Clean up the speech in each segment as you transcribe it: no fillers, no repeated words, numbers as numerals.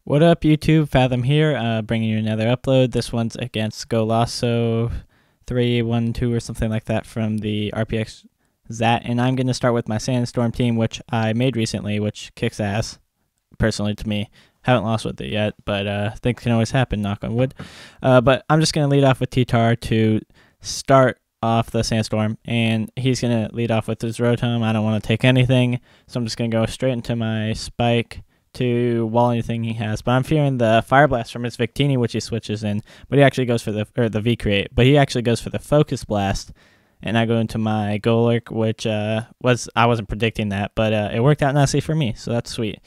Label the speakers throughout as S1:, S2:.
S1: What up, YouTube? Fa7hom here, bringing you another upload. This one's against golazo 312 or something like that from the RPX Zat, and I'm going to start with my Sandstorm team, which I made recently, which kicks ass, personally to me. Haven't lost with it yet, but things can always happen, knock on wood. But I'm just going to lead off with T-Tar to start off the Sandstorm, and he's going to lead off with his Rotom. I don't want to take anything, so I'm just going to go straight into my Spike to wall anything he has, but I'm fearing the Fire Blast from his Victini, which he switches in, but he actually goes for the V-Create, but he actually goes for the Focus Blast, and I go into my Golurk, which I wasn't predicting that, but it worked out nicely for me, so that's sweet.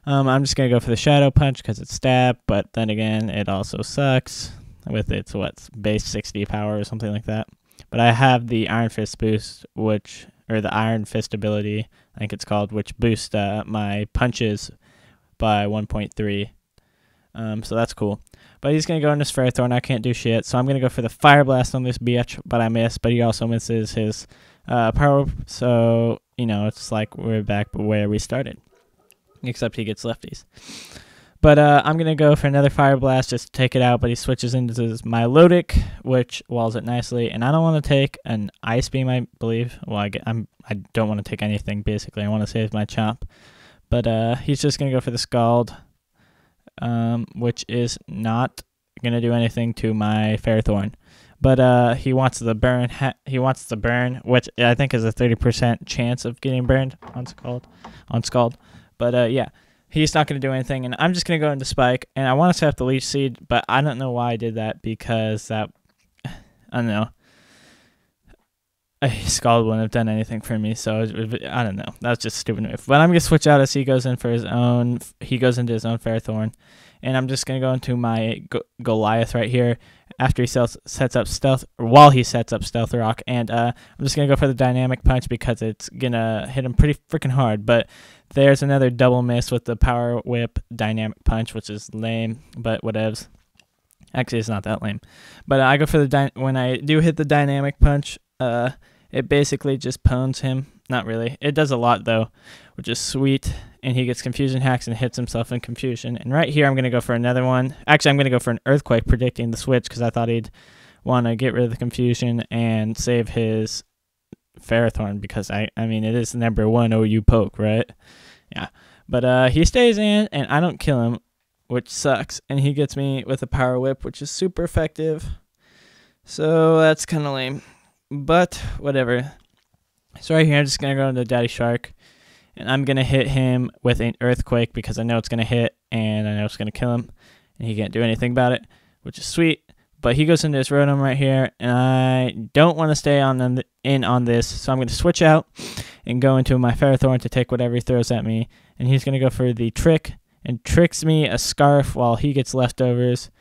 S1: I'm just going to go for the Shadow Punch because it's stab, but then again, it also sucks with its, base 60 power or something like that. But I have the Iron Fist boost, or the Iron Fist ability, I think it's called, which boosts my punches by 1.3, so that's cool. But he's going to go in his Ferrothorn. I can't do shit, so I'm going to go for the Fire Blast on this bitch, but I miss, but he also misses his power, so, you know, it's like we're back where we started, except he gets lefties. But I'm going to go for another Fire Blast just to take it out, but he switches into his Milotic, which walls it nicely, and I don't want to take an Ice Beam, I believe. Well, I don't want to take anything, basically. I want to save my Chomp. But he's just going to go for the Scald, which is not going to do anything to my Ferrothorn. But he wants the burn. He wants the burn, which I think is a 30% chance of getting burned on Scald. But yeah, he's not going to do anything, and I'm just going to go into Spike. And I want to set up the Leech Seed, but I don't know why I did that, because I don't know. Scald wouldn't have done anything for me, so I don't know. That was just a stupid move. But I'm gonna switch out as he goes in for his own. He goes into his own Ferrothorn, and I'm just gonna go into my Goliath right here after he sets up Stealth, or while he sets up Stealth Rock, and I'm just gonna go for the Dynamic Punch because it's gonna hit him pretty freaking hard. But there's another double miss with the Power Whip Dynamic Punch, which is lame, but whatevs. Actually, it's not that lame. But I go for the when I do hit the Dynamic Punch. It basically just pwns him. Not really. It does a lot, though, which is sweet. And he gets Confusion Hacks and hits himself in Confusion. And right here, I'm going to go for another one. Actually, I'm going to go for an Earthquake, predicting the switch, because I thought he'd want to get rid of the Confusion and save his Ferrothorn, because, I mean, it is number 1 OU poke, right? Yeah. But he stays in, and I don't kill him, which sucks. And he gets me with a Power Whip, which is super effective. So that's kind of lame. But whatever. So right here, I'm just going to go into Daddy Shark, and I'm going to hit him with an Earthquake because I know it's going to hit, and I know it's going to kill him, and he can't do anything about it, which is sweet. But he goes into his Rotom right here, and I don't want to stay in on this, so I'm going to switch out and go into my Ferrothorn to take whatever he throws at me, and he's going to go for the Trick, and tricks me a Scarf while he gets leftovers,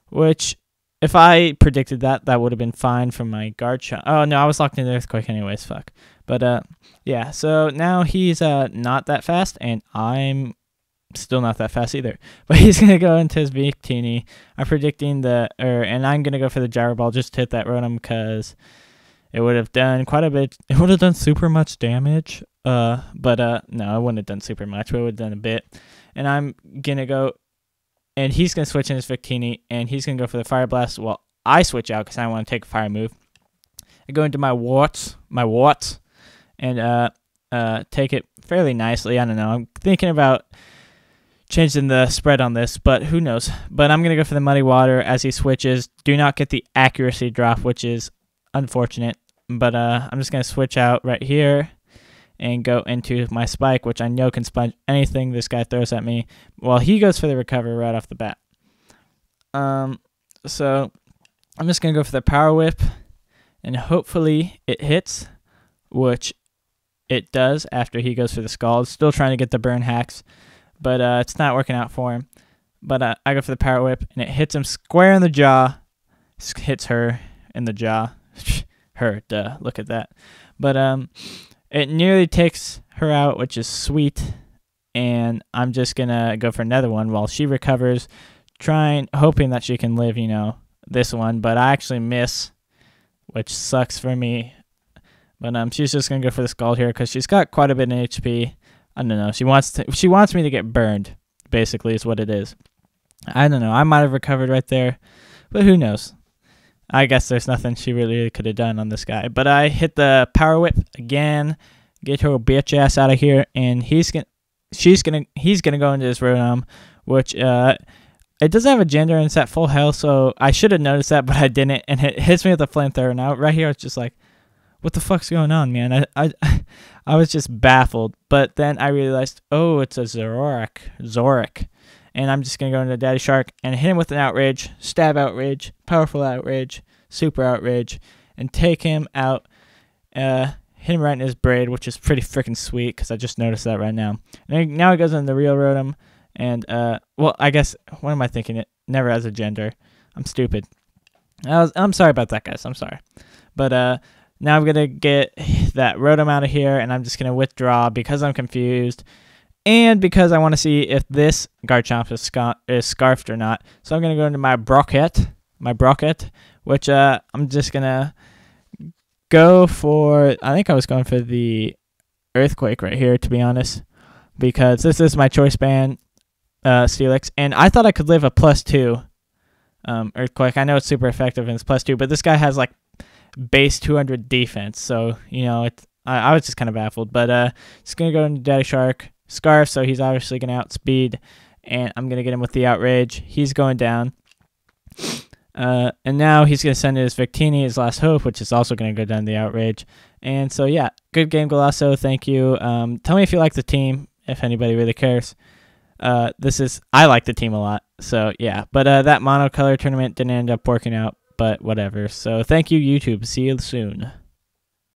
S1: which, if I predicted that, that would have been fine from my guard shot. Oh, no, I was locked in the Earthquake anyways, fuck. But, yeah, so now he's not that fast, and I'm still not that fast either. But he's going to go into his Victini. I'm predicting and I'm going to go for the Gyro Ball just to hit that Rotom, because it would have done quite a bit. It would have done super much damage. No, it wouldn't have done super much, but it would have done a bit. And I'm going to go. And he's going to switch in his Victini, and he's going to go for the Fire Blast while I switch out because I want to take a fire move. I go into my Warts, and take it fairly nicely. I don't know. I'm thinking about changing the spread on this, but who knows. But I'm going to go for the Muddy Water as he switches. Do not get the accuracy drop, which is unfortunate. But I'm just going to switch out right here and go into my Spike, which I know can sponge anything this guy throws at me. Well, he goes for the Recover right off the bat. So I'm just going to go for the Power Whip, and hopefully it hits, which it does after he goes for the Scald. Still trying to get the Burn Hacks, but it's not working out for him. But I go for the Power Whip, and it hits him square in the jaw. Hits her in the jaw. Her, duh, look at that. But it nearly takes her out, which is sweet, and I'm just going to go for another one while she recovers, hoping that she can live, you know, this one, but I actually miss, which sucks for me. But she's just going to go for the Scald here because she's got quite a bit of HP. I don't know. She wants me to get burned, basically, is what it is. I don't know. I might have recovered right there, but who knows? I guess there's nothing she really could have done on this guy. But I hit the power whip again, get her bitch ass out of here, and he's gonna go into his Rotom, which it doesn't have a gender and it's at full health, so I should have noticed that, but I didn't, and it hits me with a flamethrower. Now right here, it's just like, what the fuck's going on, man? I was just baffled, but then I realized, oh, it's a Zoroark. And I'm just going to go into Daddy Shark and hit him with an Outrage, Stab Outrage, Powerful Outrage, Super Outrage, and take him out, hit him right in his braid, which is pretty freaking sweet because I just noticed that right now. And now he goes into the real Rotom, and, well, I guess, what am I thinking? It never has a gender. I'm stupid. I'm sorry about that, guys. I'm sorry. But now I'm going to get that Rotom out of here, and I'm just going to withdraw because I'm confused. And because I want to see if this Garchomp is scarfed or not. So I'm going to go into my Brocket, which I'm just going to go for, I think I was going for the Earthquake right here, to be honest. Because this is my Choice Band Steelix. And I thought I could live a +2 Earthquake. I know it's super effective and it's +2, but this guy has like base 200 defense. So, you know, I was just kind of baffled. But just going to go into Daddy Shark. Scarf, so he's obviously going to outspeed, and I'm going to get him with the Outrage. He's going down. And now he's going to send in his Victini, his last hope, which is also going to go down the Outrage. And so, yeah, good game, Golazo. Thank you. Tell me if you like the team, if anybody really cares. I like the team a lot, so yeah. But that monocolor tournament didn't end up working out, but whatever. So thank you, YouTube. See you soon.